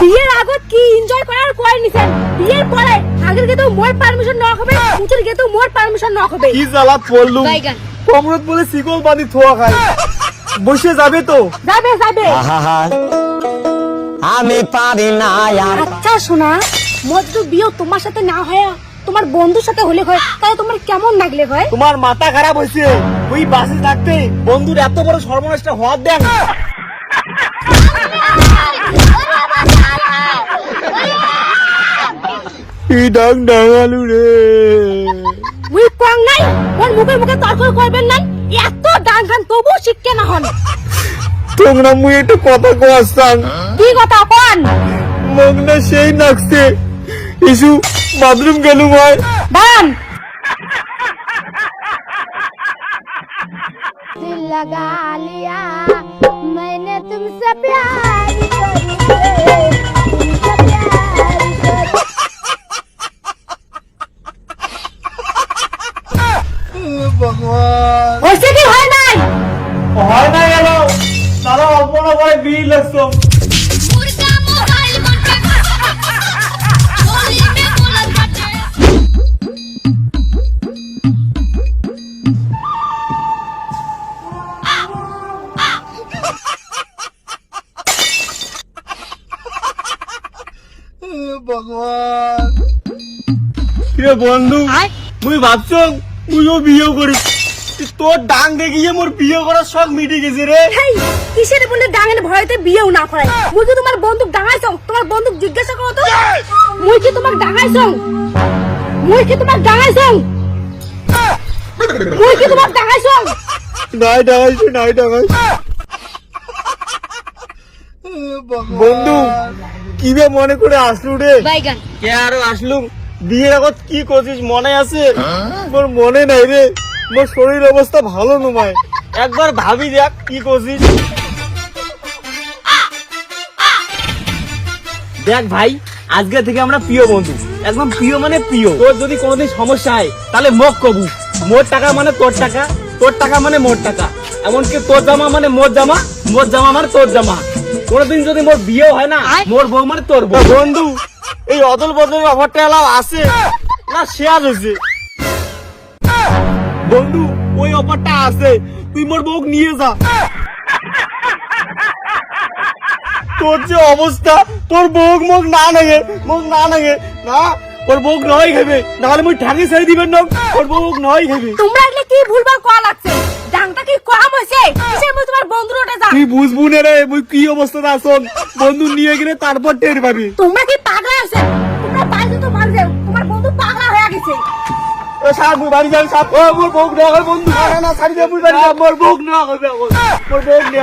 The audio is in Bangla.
বিয়ের আগে কি এনজয় করার কয় নিছেন, বিয়ের পরে আগের গে তো মোর পারমিশন না হবে, মুচের গে তো মোর পারমিশন না হবে। কি জ্বালা পড়লু, কমরত বলে শিকল বাঁধি থোয়া খায়, বসে যাবে তো? যাবে যাবে। আমি পারি না আর। আচ্ছা শোনা, মোর তো বিয়ে তোমার সাথে না হয় তোমার বন্ধুর সাথে হলে হয়, তাহলে তোমার কেমন লাগলে হয়? তোমার মাথা খারাপ হয়েছে, ওই বাসে থাকতে বন্ধুর এত বড় সর্বনাশটা হওয়ার দেন। ডাং ডাঙালু রে, উই কং নাই মোর মুখে মুখে তর্ক করবেন না, এত ডাঙ্গান তবু শিখকে না হন। তোমরা মুই একটু কথা কওয়াছাম। কি কথা কোন? মগ না সেই নাকছে, ইসু বাথরুম গেলু ভাই। বান दिल लगा लिया मैंने तुमसे प्यार करके, तुमसे प्यार करके। ভগবান, হইছে কি হয় নাই? হয় না গেল তারা অল্পনা করে বিয়ে লাগছো। मुर्गा मोबाइल बन के होली में बोलत बाटे। ভগবান, কিরে বন্ধু, তুই ভাবছ তুইও বিয়ে করিস? তোর ডাং দেখিয়ে মোর বিয়ে করার শখ মিটে গেছে রে। হেই কিসের বলে ডাঙের ভয়তে বিয়েও না করাই? মুই কি তোমার বন্দুক ডাঙাইছ? তোমার বন্দুক জিজ্ঞাসা করো তো। মুই কি তোমার ডাঙাইছ? মুই কি তোমার ডাঙাইছ? মুই কি তোমার ডাঙাইছ? নাই ডাঙাইছে, নাই ডাঙাইছে। বন্ধু কিবে মনে করে আসলু রে? কে আরো আসলু? বিয়ের আগত কি করছিস মনে আছে? মোর মনে নাই রে, মোর শরীর অবস্থা ভালো নয়, একবার ভাবি দেখ কি করছিস। দেখ ভাই, আজকে থেকে আমরা প্রিয় বন্ধু, একদম প্রিয় মানে প্রিয়। তোর যদি কোনোদিন সমস্যা হয় তাহলে মোক কবু। মোর টাকা মানে তোর টাকা, তোর টাকা মানে মোর টাকা, এমনকি তোর জামা মানে মোর জামা, মোর জামা মানে তোর জামা। কোনোদিন যদি মোর বিয়ে হয় না, মোর বউ মানে তোর বউ। বন্ধু এই অদল বদলের অফারটা এলাও আছে না শেয়ার হয়েছে? বন্ধু ওই অফারটা আছে, তুই মোর বউ নিয়ে যা। তোর যে অবস্থা, তোর বউ মুখ না লাগে, মুখ না লাগে না, ওর বউ নয় খাবে, নাহলে মুই ঠাকি ছেড়ে দিবেন না, ওর বউ নয় খাবে। তোমরা এগুলো কি ভুলভাল কয়া লাগছে? ডাংটা কি কম হইছে? কিসের মুই তোমার বন্ধুর ওটা যা। তুই বুঝবু না রে, মুই কি অবস্থাতে আসন, বন্ধু নিয়ে গেলে তারপর টের পাবি। তোমরা কি পাগলা হইছে? তোমরা বাইরে তো মার যাও, তোমার বন্ধু পাগলা হয়ে গেছে। ও সাপ মুই বাড়ি যাই, সাপ ও মোর বউ না হয় বন্ধু, না না ছাড়ি দে, মুই বাড়ি যাব, মোর বউ না হবে, মোর বউ না